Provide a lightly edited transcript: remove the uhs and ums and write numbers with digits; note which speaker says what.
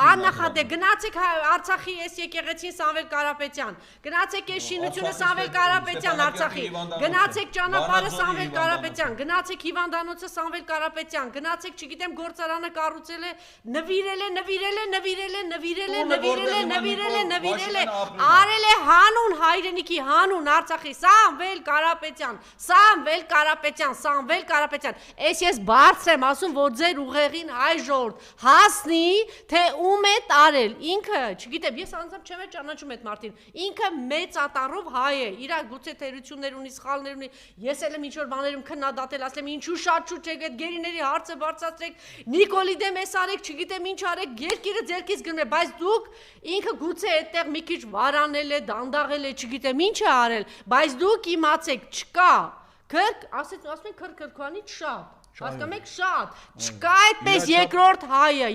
Speaker 1: Աննախադեպ գնացեք Արցախի այս եկեղեցին Սամվել Կարապետյան, գնացեք այս շինությունը Սամվել Կարապետյան Արցախի, գնացեք ճանապարհը Սամվել Կարապետյան, գնացեք հիվանդանոցը Սամվել Կարապետյան, գնացեք, չգիտեմ, գործարանը կառուցել է, նվիրել է, արել է հանուն հայրենիքի, հանուն Արցախի Սամվել Կարապետյան, այս ես բարձր եմ ասում, որ ձեր ուղեղին հայ ժողովուրդ հասնի, թե ում է տարել, ինքը, չգիտեմ, ես անձամբ չեմ ճանաչում այդ մարդին, ինքը մեծ ատառով հայ է, իր գուցե թերություններ ունի, սխալներ ունի, ես էլ եմ ինչ-որ բաներում քննադատել, ասեմ, ինչու շատ շուտ չեք այդ գերիների հարցը բարձրացրեք, Նիկոլի դեմ էս արեք, չգիտեմ ինչ արեք, երկիրը ձերքից գնում է, բայց դուք ինքը գուցե այդտեղ մի քիչ վարանել է, դանդաղել է, չգիտեմ ինչ է արել, բայց դուք իմացեք, չկա ասում են քրքրքվանից շատ, հասկանում եք շատ, չկա այդպես երկրորդ հայը